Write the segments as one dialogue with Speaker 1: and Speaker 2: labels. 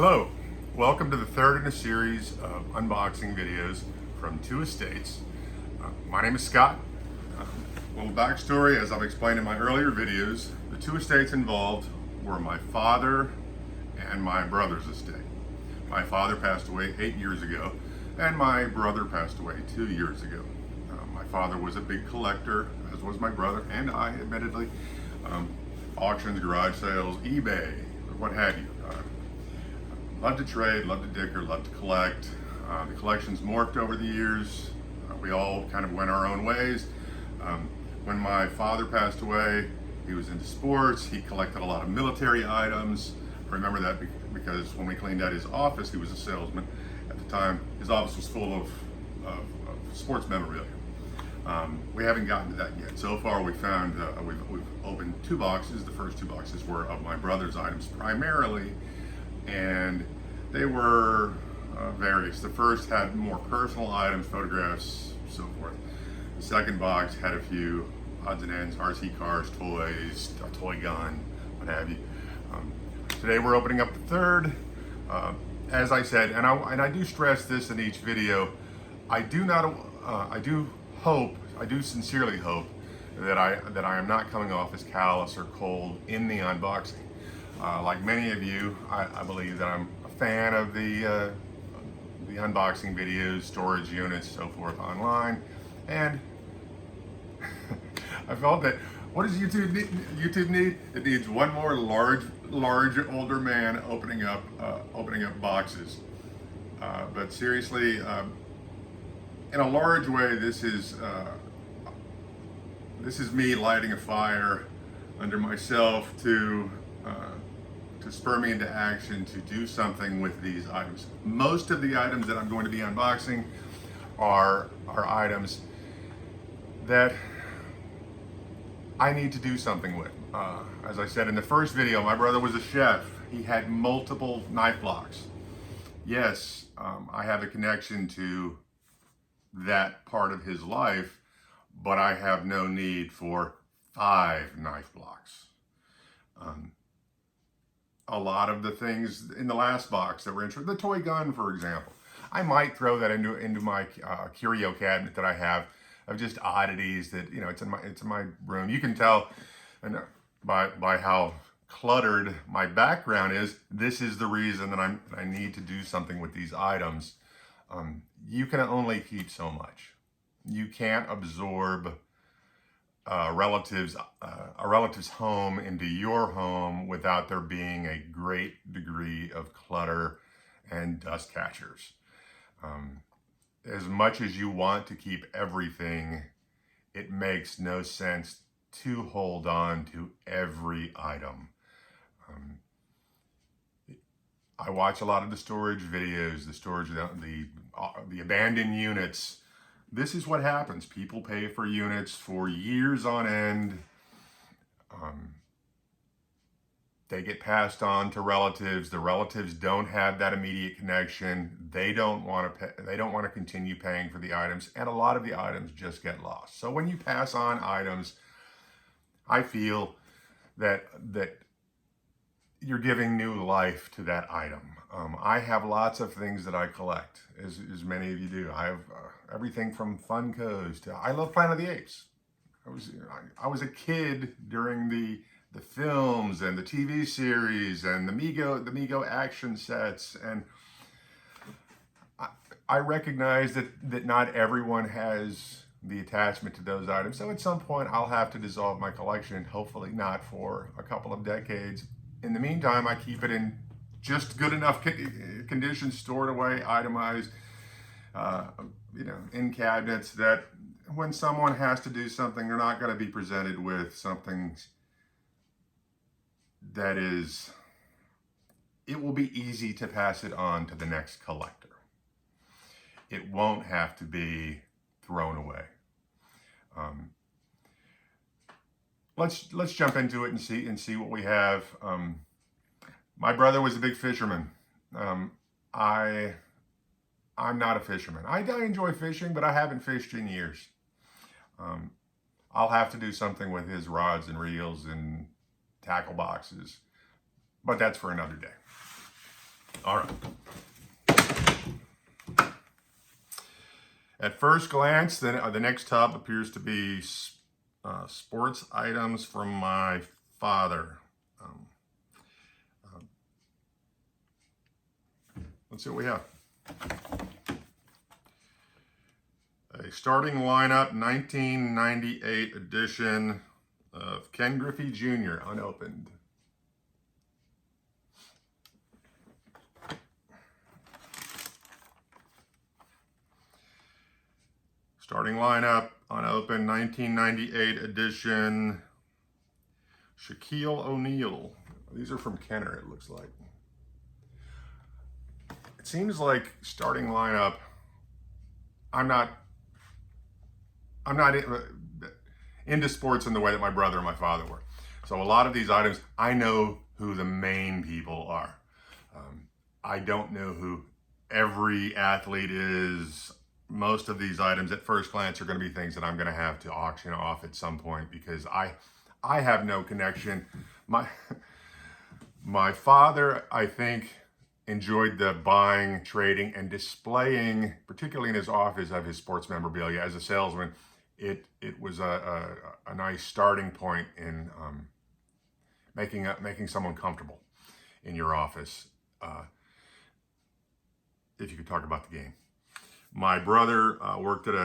Speaker 1: Hello, welcome to the third in a series of unboxing videos from Two Estates. My name is Scott. Little backstory, as I've explained in my earlier videos, the two estates involved were my father and my brother's estate. My father passed away 8 years ago, and my brother passed away 2 years ago. My father was a big collector, as was my brother, and I, admittedly. Auctions, garage sales, eBay, what have you. Love to trade, love to dicker, love to collect. The collection's morphed over the years. We all kind of went our own ways. When my father passed away, he was into sports. He collected a lot of military items. I remember that because when we cleaned out his office, he was a salesman. At the time, his office was full of sports memorabilia. We haven't gotten to that yet. So far, we've opened 2 boxes. The first 2 boxes were of my brother's items primarily, and they were various. The first had more personal items, photographs, so forth. The second box had a few odds and ends, RC cars, toys, a toy gun, what have you. Today we're opening up the third. As I said, and I do stress this in each video, I do sincerely hope that I am not coming off as callous or cold in the unboxing. Like many of you, I believe that I'm a fan of the unboxing videos, storage units, so forth online, and I felt that what does YouTube need? It needs one more large older man opening up boxes. But seriously, in a large way, this is me lighting a fire under myself to spur me into action to do something with these items. Most of the items that I'm going to be unboxing are items that I need to do something with. As I said in the first video, my brother was a chef. He had multiple knife blocks. Yes, I have a connection to that part of his life, but I have no need for 5 knife blocks. A lot of the things in the last box that were interesting, the toy gun, for example, I might throw that into my curio cabinet that I have of just oddities that, it's in my room. You can tell by how cluttered my background is. This is the reason that I need to do something with these items. You can only keep so much. You can't absorb a relative's home into your home without there being a great degree of clutter and dust catchers. As much as you want to keep everything, it makes no sense to hold on to every item. I watch a lot of the storage videos, the abandoned units. This is what happens. People pay for units for years on end. They get passed on to relatives. The relatives don't have that immediate connection. They don't want to continue paying for the items, and a lot of the items just get lost. So when you pass on items, I feel that you're giving new life to that item. I have lots of things that I collect, as many of you do. I have everything from Funkos to, I love Planet of the Apes. I was a kid during the films and the TV series and the Mego action sets, and I recognize that not everyone has the attachment to those items. So at some point I'll have to dissolve my collection, hopefully not for a couple of decades. In the meantime, I keep it in just good enough condition, stored away, itemized, in cabinets, that when someone has to do something, they're not going to be presented with something that it will be easy to pass it on to the next collector. It won't have to be thrown away. Let's jump into it and see what we have. My brother was a big fisherman. I'm not a fisherman. I enjoy fishing, but I haven't fished in years. I'll have to do something with his rods and reels and tackle boxes, but that's for another day. All right. At first glance, the next tub appears to be sports items from my father. Let's see what we have. A starting lineup 1998 edition of Ken Griffey Jr. unopened. Starting lineup, unopened, 1998 edition, Shaquille O'Neal. These are from Kenner, it looks like. It seems like starting lineup, I'm not into sports in the way that my brother and my father were. So a lot of these items, I know who the main people are. I don't know who every athlete is. Most of these items at first glance are going to be things that I'm going to have to auction off at some point because I have no connection. My father, I think, enjoyed the buying, trading, and displaying, particularly in his office, of his sports memorabilia. As a salesman, it was a nice starting point in making someone comfortable in your office, if you could talk about the game. My brother worked at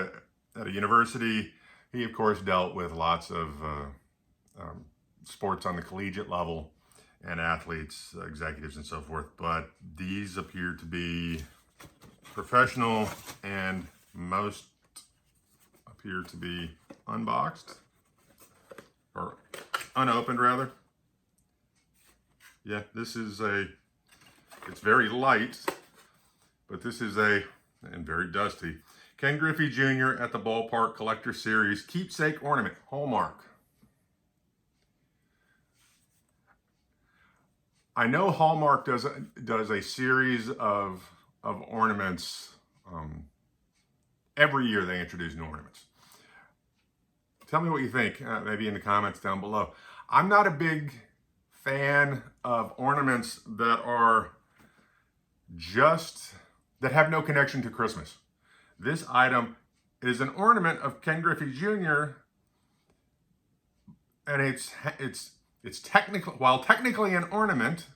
Speaker 1: a university. He, of course, dealt with lots of sports on the collegiate level and athletes, executives, and so forth. But these appear to be professional, and most appear to be unboxed or unopened, rather. Yeah, this is it's very light, but this is and very dusty, Ken Griffey Jr. at the Ballpark Collector Series Keepsake Ornament, Hallmark. I know Hallmark does a series of ornaments. Every year they introduce new ornaments. Tell me what you think, maybe in the comments down below. I'm not a big fan of ornaments that have no connection to Christmas. This item is an ornament of Ken Griffey Jr. and it's technically, while technically an ornament,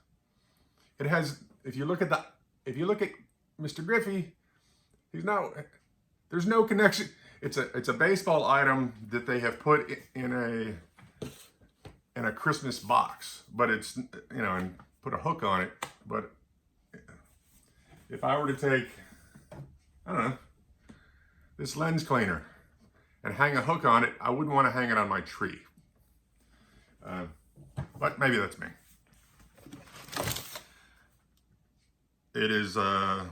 Speaker 1: it has, if you look at Mr. Griffey, there's no connection. It's a baseball item that they have put in a Christmas box, but it's, and put a hook on it. But if I were to take, I don't know, this lens cleaner and hang a hook on it, I wouldn't want to hang it on my tree. But maybe that's me. It is, I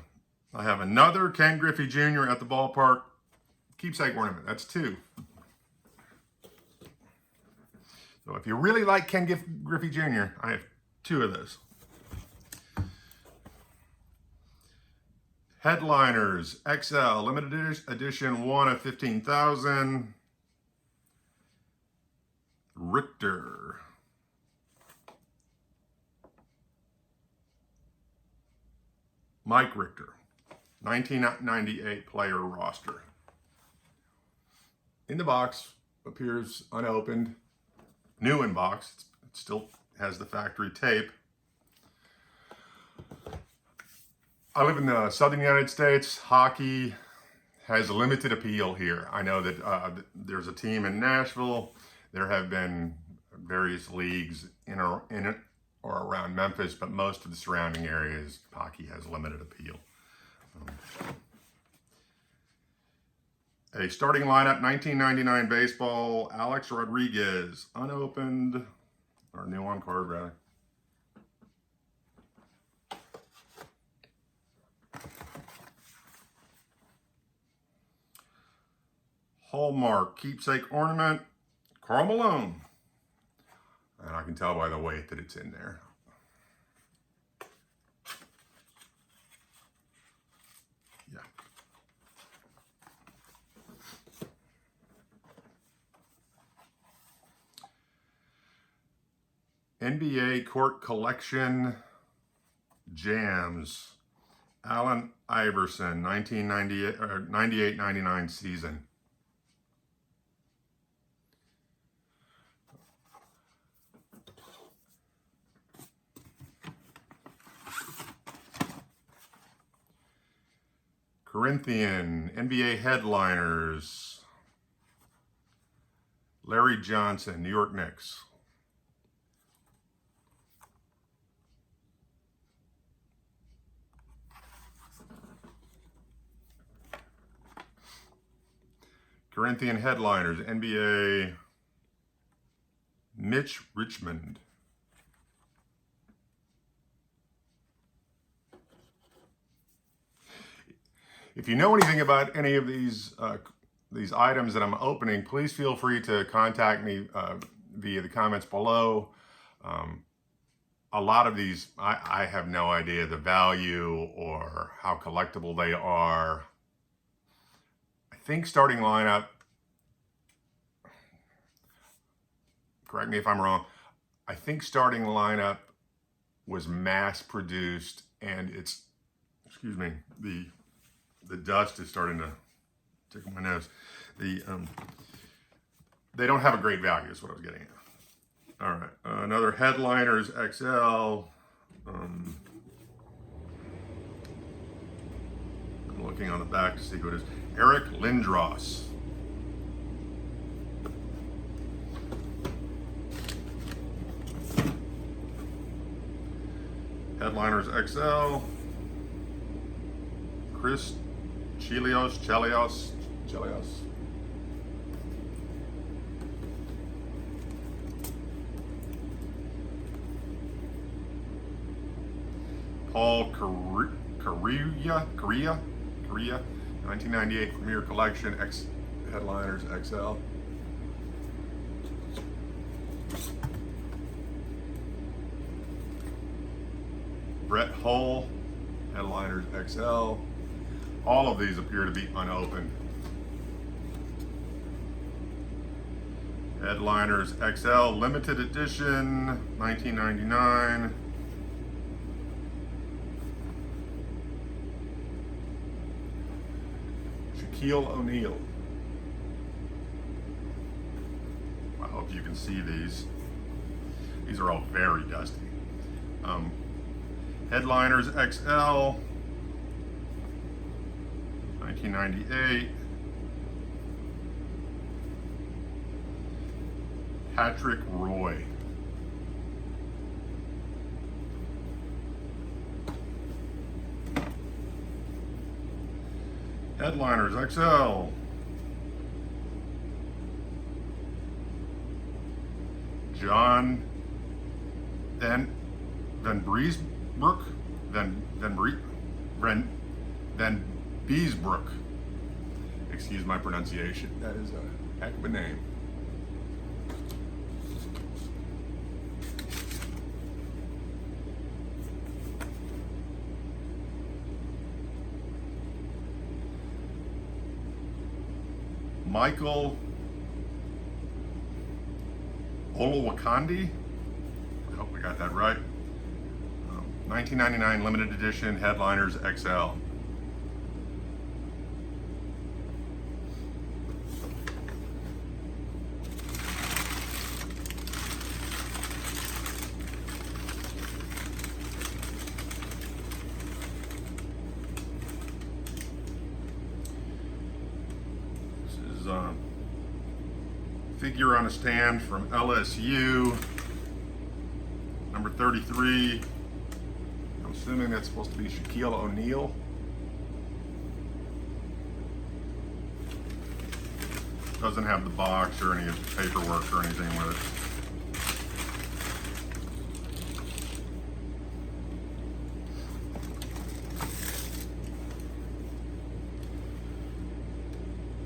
Speaker 1: have another Ken Griffey Jr. at the Ballpark Keepsake Ornament. That's two. So if you really like Ken Griffey Jr., I have two of those. Headliners XL limited edition, 1 of 15,000. Richter. Mike Richter, 1998 player roster. In the box, appears unopened, new in box. It still has the factory tape. I live in the southern United States. Hockey has limited appeal here. I know that there's a team in Nashville. There have been various leagues in or around Memphis, but most of the surrounding areas, hockey has limited appeal. A starting lineup, 1999 baseball, Alex Rodriguez, unopened, or new on card, rather. Hallmark Keepsake Ornament, Karl Malone. And I can tell by the weight that it's in there. Yeah. NBA Court Collection, Jams, Allen Iverson, 1998 or 98-99 season. Corinthian NBA headliners, Larry Johnson, New York Knicks. Corinthian headliners, NBA, Mitch Richmond. If you know anything about any of these items that I'm opening, please feel free to contact me via the comments below. A lot of these, I have no idea the value or how collectible they are. I think starting lineup, correct me if I'm wrong, I think starting lineup was mass produced, and it's, excuse me, the dust is starting to tickle my nose. They don't have a great value is what I was getting at. All right, another Headliners XL. I'm looking on the back to see who it is. Eric Lindros. Headliners XL. Chris Chelios. Paul Kariya, 1998 Premier Collection Headliners XL. Brett Hull, Headliners XL. All of these appear to be unopened. Headliners XL, limited edition, 1999. Shaquille O'Neal. I hope you can see these. These are all very dusty. Headliners XL, 1998. Patrick Roy. Headliners XL. John Van Beesbrook. Van Beesbrook. Excuse my pronunciation. That is a heck of a name. Michael Olowokandi. I hope I got that right. 1999 limited edition Headliners XL. Figure on a stand from LSU, number 33. I'm assuming that's supposed to be Shaquille O'Neal. Doesn't have the box or any of the paperwork or anything with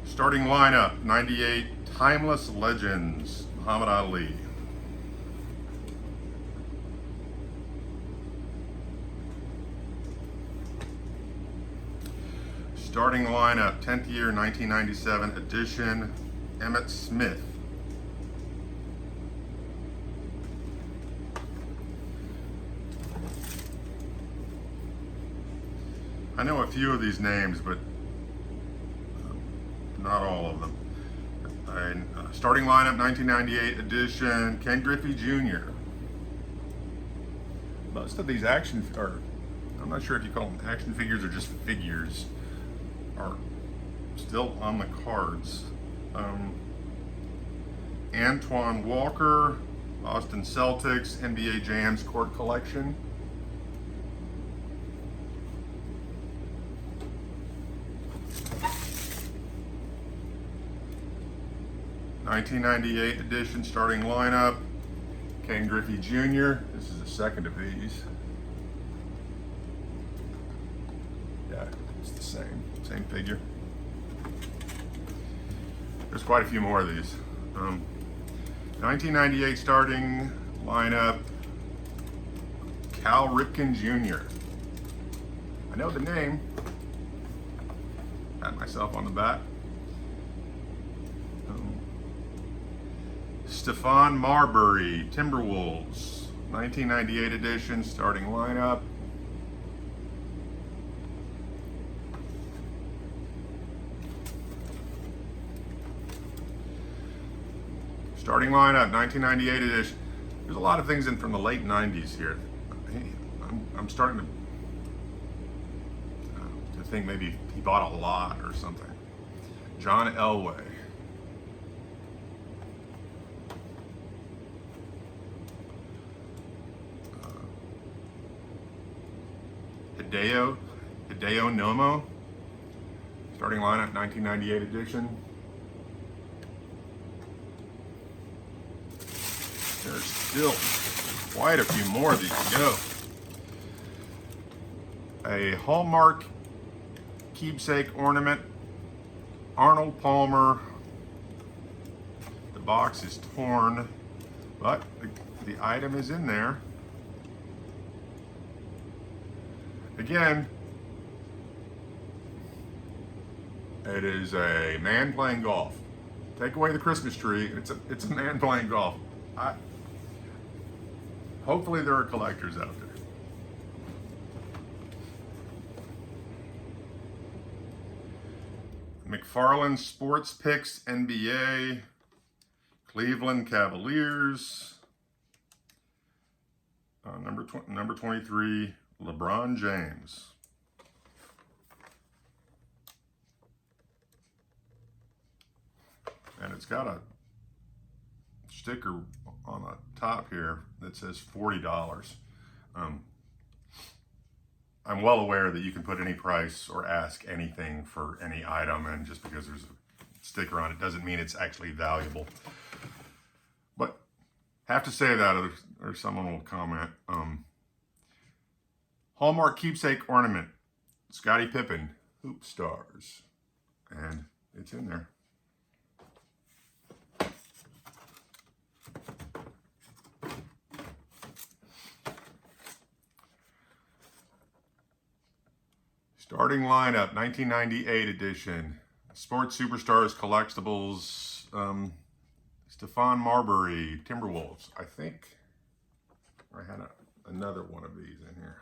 Speaker 1: it. Starting lineup, 98 Timeless Legends, Muhammad Ali. Starting lineup, 10th year, 1997 edition, Emmitt Smith. I know a few of these names, but not all of them. Starting lineup 1998 edition, Ken Griffey Jr. Most of these I'm not sure if you call them action figures or just figures, are still on the cards. Antoine Walker, Boston Celtics, NBA Jams Court Collection. '98 edition starting lineup, Ken Griffey Jr. This is the second of these. Yeah, it's the same figure. There's quite a few more of these. 1998 starting lineup, Cal Ripken Jr. I know the name. Pat myself on the back. Stephon Marbury, Timberwolves, 1998 edition, starting lineup. Starting lineup, 1998 edition. There's a lot of things in from the late 90s here. I'm starting to think maybe he bought a lot or something. John Elway. Hideo Nomo, starting lineup 1998 edition. There's still quite a few more of these to go. A Hallmark keepsake ornament, Arnold Palmer. The box is torn, but the item is in there. Again, it is a man playing golf. Take away the Christmas tree, and it's a man playing golf. Hopefully there are collectors out there. McFarland Sports Picks NBA, Cleveland Cavaliers, number 23, LeBron James. And it's got a sticker on the top here that says $40. I'm well aware that you can put any price or ask anything for any item, and just because there's a sticker on it doesn't mean it's actually valuable. But have to say that, or someone will comment. Hallmark keepsake ornament, Scottie Pippen, Hoop Stars, and it's in there. Starting lineup, 1998 edition, Sports Superstars Collectibles, Stephon Marbury, Timberwolves. I think I had another one of these in here.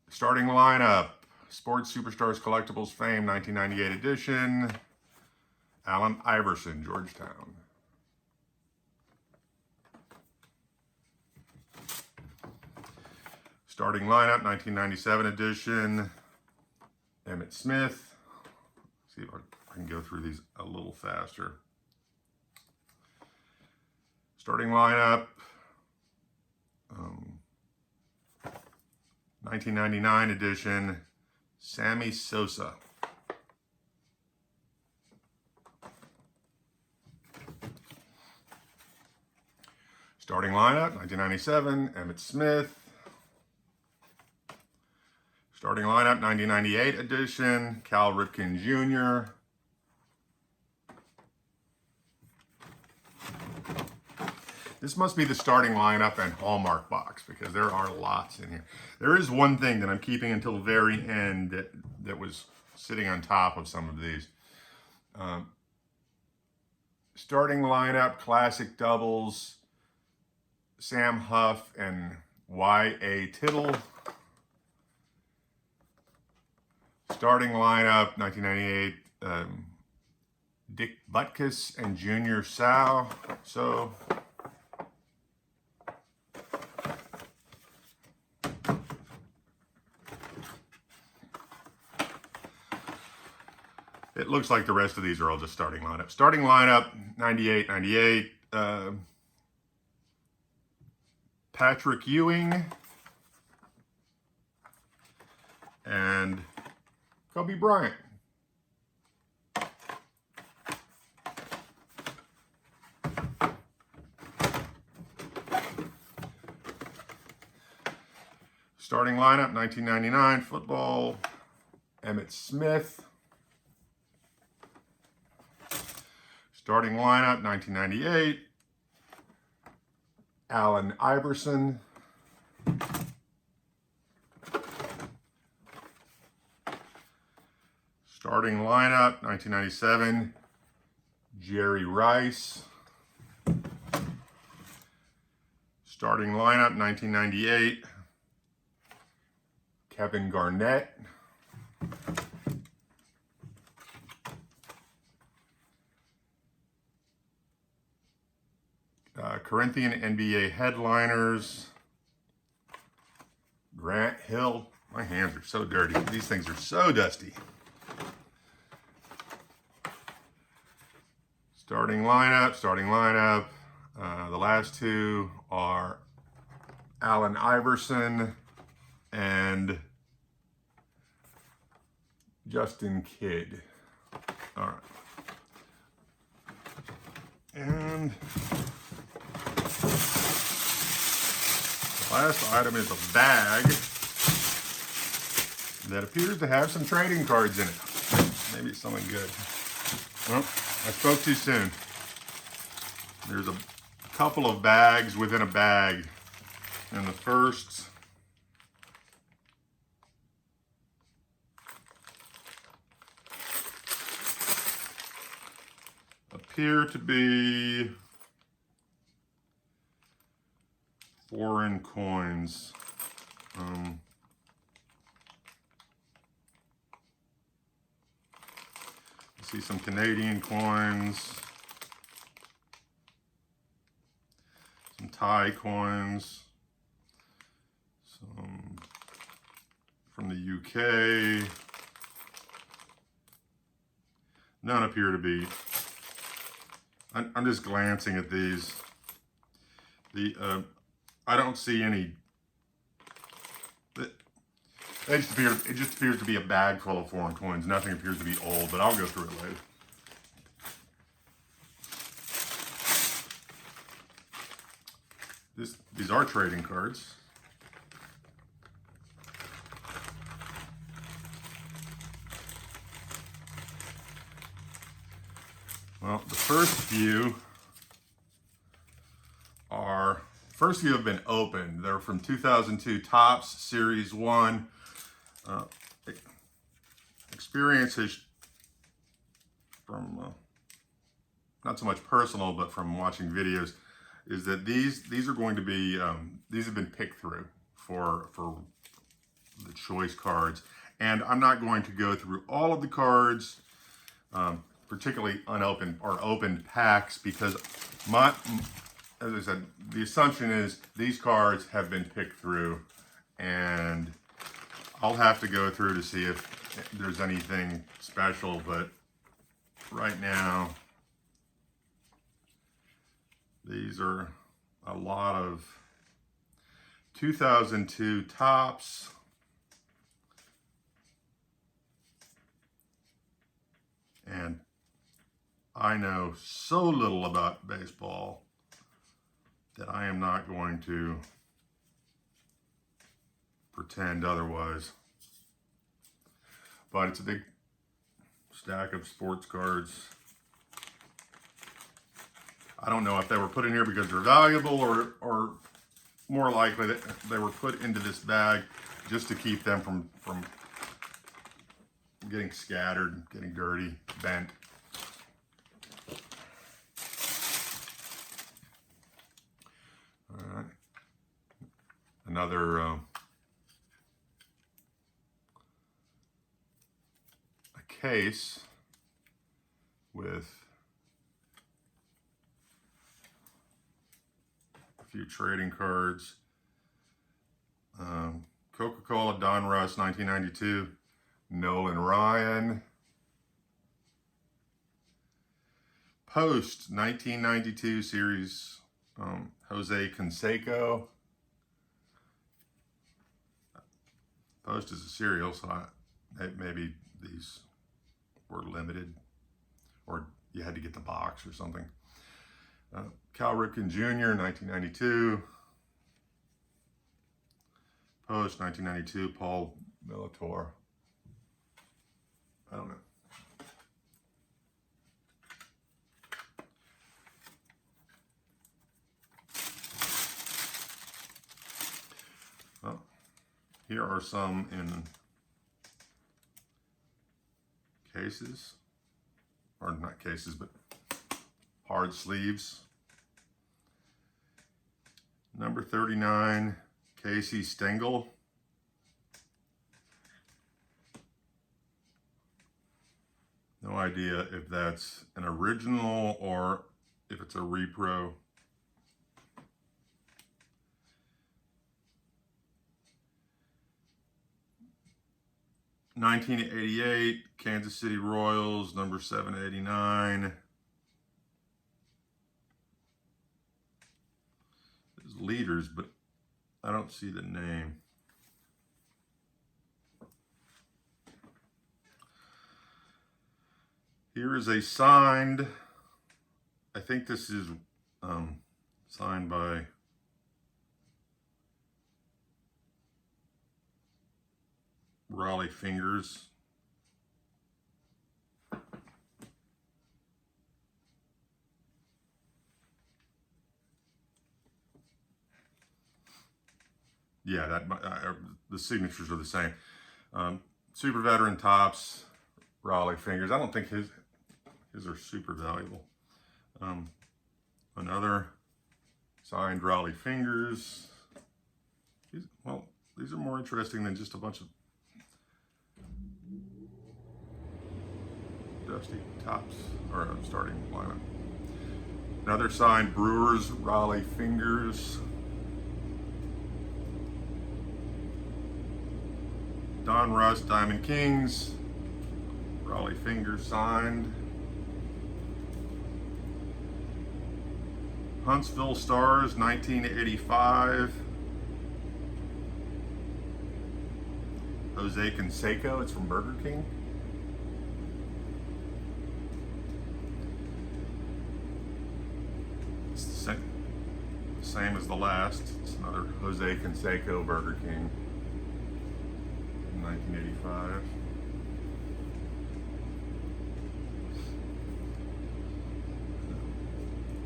Speaker 1: Starting lineup, Sports Superstars Collectibles Fame, 1998 edition, Allen Iverson, Georgetown. Starting lineup, 1997 edition, Emmitt Smith. See if I can go through these a little faster. Starting lineup, 1999 edition, Sammy Sosa. Starting lineup, 1997, Emmitt Smith. Starting lineup, 1998 edition, Cal Ripken Jr. This must be the starting lineup and Hallmark box, because there are lots in here. There is one thing that I'm keeping until the very end that was sitting on top of some of these. Starting lineup, classic doubles, Sam Huff and Y.A. Tittle. Starting lineup, 1998, Dick Butkus and Junior Seau. So, it looks like the rest of these are all just starting lineup. Starting lineup, 98, Patrick Ewing and Kobe Bryant. Starting lineup, 1999 football, Emmitt Smith. Starting lineup, 1998, Allen Iverson. Starting lineup, 1997, Jerry Rice. Starting lineup, 1998, Kevin Garnett. Corinthian NBA headliners, Grant Hill. My hands are so dirty. These things are so dusty. Starting lineup. The last two are Allen Iverson and Justin Kidd. All right. And the last item is a bag that appears to have some trading cards in it. Maybe it's something good. Well, I spoke too soon. There's a couple of bags within a bag. And the first appear to be foreign coins. See some Canadian coins, some Thai coins, some from the UK. None appear to be. I'm just glancing at these. I don't see any. It just appears to be a bag full of foreign coins. Nothing appears to be old, but I'll go through it later. These are trading cards. Well, the first few have been opened. They're from 2002 Topps Series 1. Experiences from not so much personal, but from watching videos, is that these are going to be these have been picked through for the choice cards, and I'm not going to go through all of the cards, particularly unopened or opened packs, because as I said, the assumption is these cards have been picked through, and I'll have to go through to see if there's anything special, but right now, these are a lot of 2002 Topps. And I know so little about baseball that I am not going to pretend otherwise. But it's a big stack of sports cards. I don't know if they were put in here because they're valuable, or more likely that they were put into this bag just to keep them from getting scattered, getting dirty, bent. All right. Another case with a few trading cards. Coca-Cola Donruss 1992, Nolan Ryan. Post 1992 series, Jose Canseco. Post is a cereal, so maybe these were limited, or you had to get the box or something. Cal Ripken Jr., 1992. Post 1992, Paul Militaur. I don't know. Well, here are some in cases, or not cases, but hard sleeves. Number 39, Casey Stengel. No idea if that's an original or if it's a repro. '88 Kansas City Royals, number 789. There's leaders, but I don't see the name. Here is a signed, I think this is signed by Raleigh Fingers. Yeah, the signatures are the same. Super Veteran Topps, Raleigh Fingers. I don't think his are super valuable. Another signed Raleigh Fingers. Well, these are more interesting than just a bunch of dusty Topps or starting lineup. Another signed Brewers Raleigh Fingers. Donruss Diamond Kings, Raleigh Fingers signed. Huntsville Stars 1985. Jose Canseco, it's from Burger King. It's the same as the last. It's another Jose Canseco Burger King. 1985.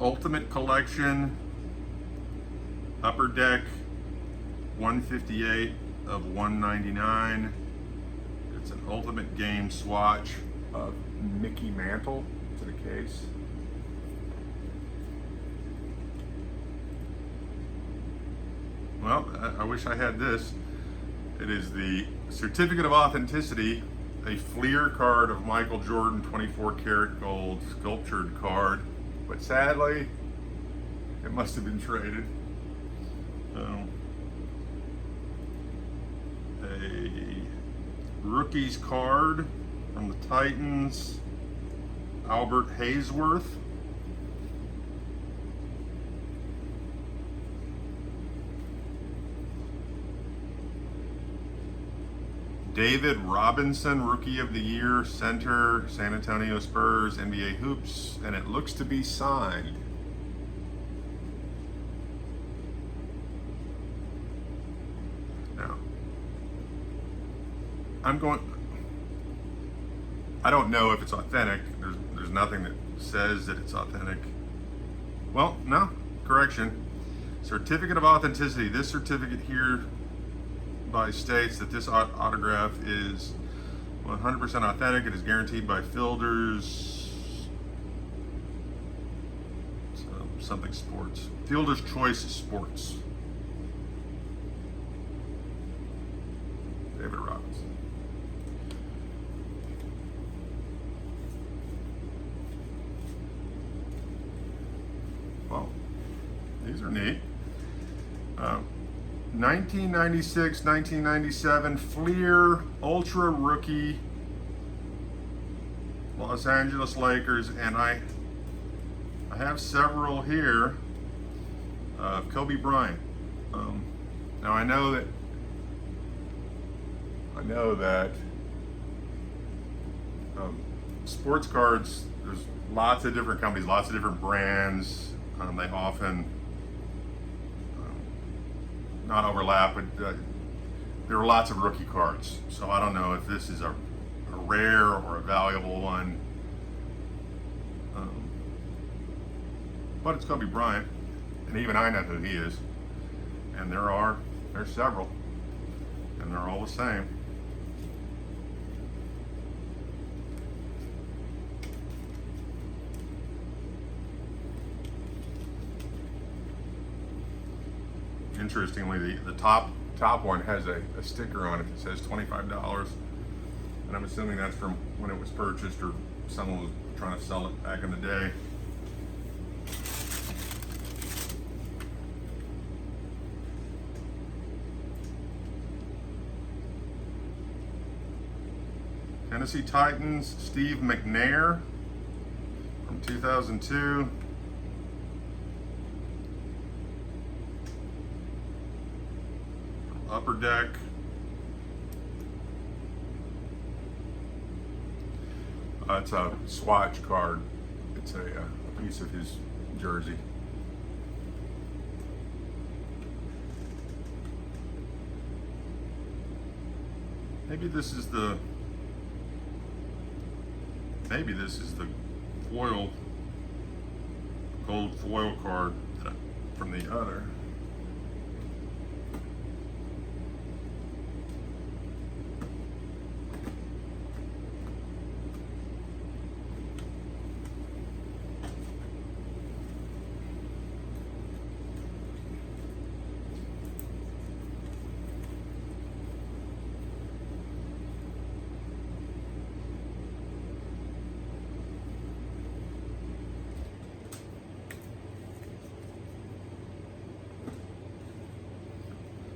Speaker 1: Ultimate Collection, Upper Deck, 158 of 199. It's an Ultimate Game swatch of Mickey Mantle to the case. Well, I wish I had this. It is the Certificate of Authenticity, a Fleer card of Michael Jordan, 24 karat gold sculptured card. But sadly, it must have been traded. A rookies card from the Titans, Albert Hayesworth. David Robinson, Rookie of the Year, center, San Antonio Spurs, NBA Hoops, and it looks to be signed. Now, I don't know if it's authentic. There's nothing that says that it's authentic. Well, no, correction. Certificate of Authenticity. This certificate here states that this autograph is 100% authentic. It is guaranteed by Fielders something Sports. Fielder's Choice Sports. David Robinson. These are neat. 1996, 1997 Fleer Ultra Rookie Los Angeles Lakers, and I have several here of Kobe Bryant. Now I know that sports cards, there's lots of different companies, lots of different brands. They often not overlap, but there are lots of rookie cards. So I don't know if this is a rare or a valuable one. But it's Kobe Bryant, and even I know who he is. And there's several, and they're all the same. Interestingly, the top one has a sticker on it that says $25, and I'm assuming that's from when it was purchased or someone was trying to sell it back in the day. Tennessee Titans, Steve McNair from 2002. Upper Deck. It's a swatch card. It's a piece of his jersey. Maybe this is the foil, gold foil card from the other.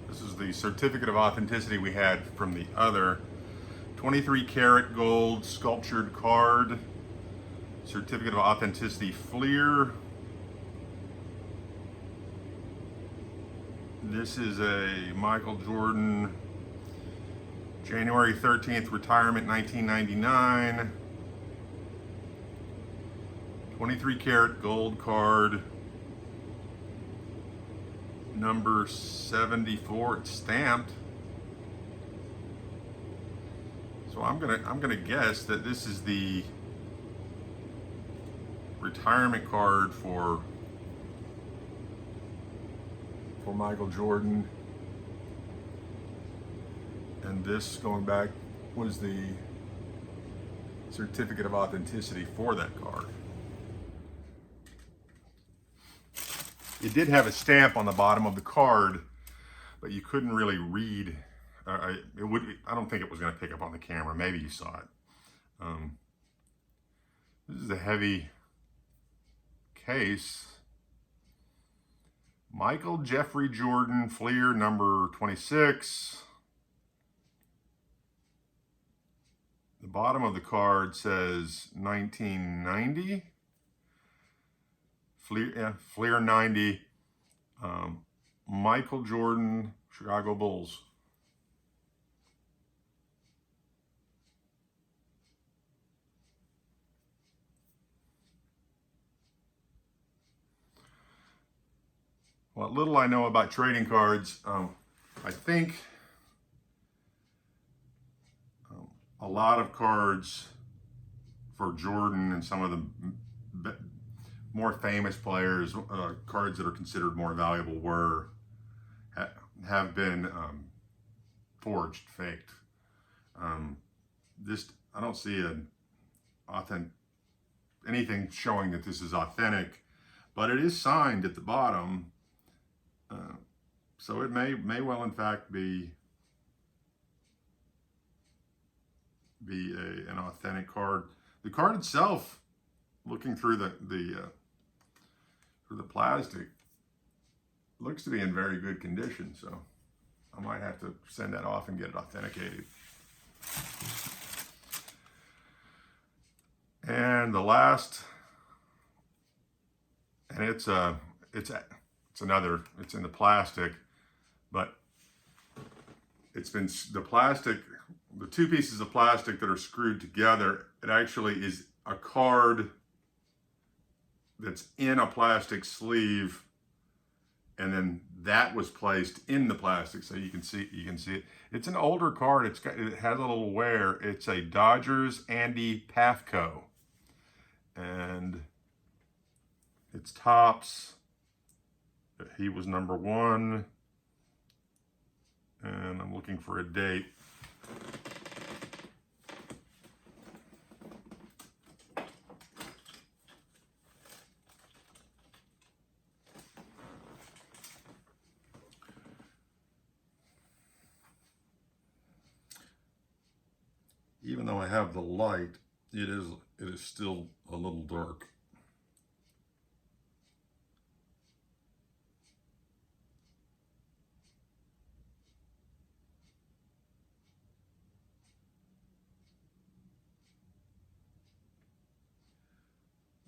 Speaker 1: This is the certificate of authenticity we had from the other 23 karat gold sculptured card. Certificate of authenticity Fleer. This is a Michael Jordan January 13th retirement 1999. 23 karat gold card. Number 74, it's stamped. So I'm gonna guess that this is the retirement card for Michael Jordan, and this, going back, was the certificate of authenticity for that card. It did have a stamp on the bottom of the card, but you couldn't really read. I don't think it was going to pick up on the camera. Maybe you saw it. This is a heavy case. Michael Jeffrey Jordan Fleer number 26. The bottom of the card says 1990. Fleer 90, Michael Jordan, Chicago Bulls. What little I know about trading cards, I think a lot of cards for Jordan and some of the more famous players, cards that are considered more valuable have been forged, faked. I don't see anything showing that this is authentic, but it is signed at the bottom, so it may well in fact be an authentic card. The card itself, looking through the plastic, looks to be in very good condition, so I might have to send that off and get it authenticated. And the last, and it's in the plastic, but it's been the plastic, the two pieces of plastic that are screwed together. It actually is a card that's in a plastic sleeve, and then that was placed in the plastic, so you can see it. It's an older card. It has a little wear. It's a Dodgers Andy Pafko, and it's Topps. He was number 1, and I'm looking for a date. Even though I have the light, it is still a little dark.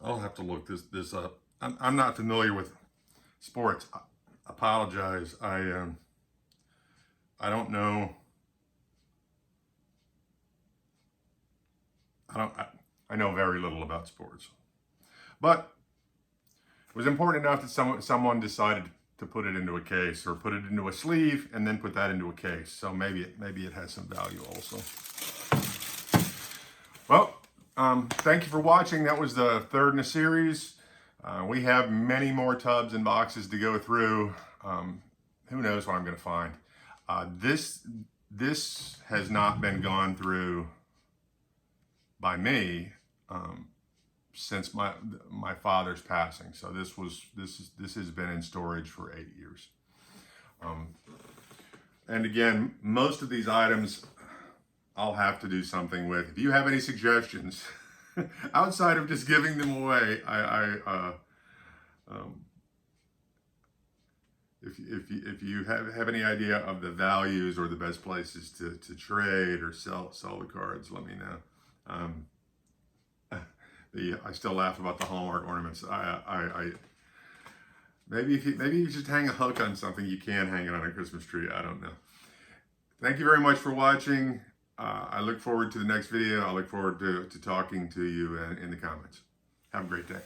Speaker 1: I'll have to look this up. I'm not familiar with sports. I apologize. I don't know. I know very little about sports, but it was important enough that someone decided to put it into a case, or put it into a sleeve and then put that into a case. So maybe it has some value also. Well, thank you for watching. That was the third in a series. We have many more tubs and boxes to go through. Who knows what I'm going to find. This has not been gone through by me since my father's passing. So this has been in storage for 8 years. And again, most of these items I'll have to do something with. If you have any suggestions outside of just giving them away, if you have any idea of the values or the best places to trade or sell the cards, let me know. I still laugh about the Hallmark ornaments. Maybe you should hang a hook on something. You can hang it on a Christmas tree. I don't know. Thank you very much for watching. I look forward to the next video. I look forward to talking to you in the comments. Have a great day.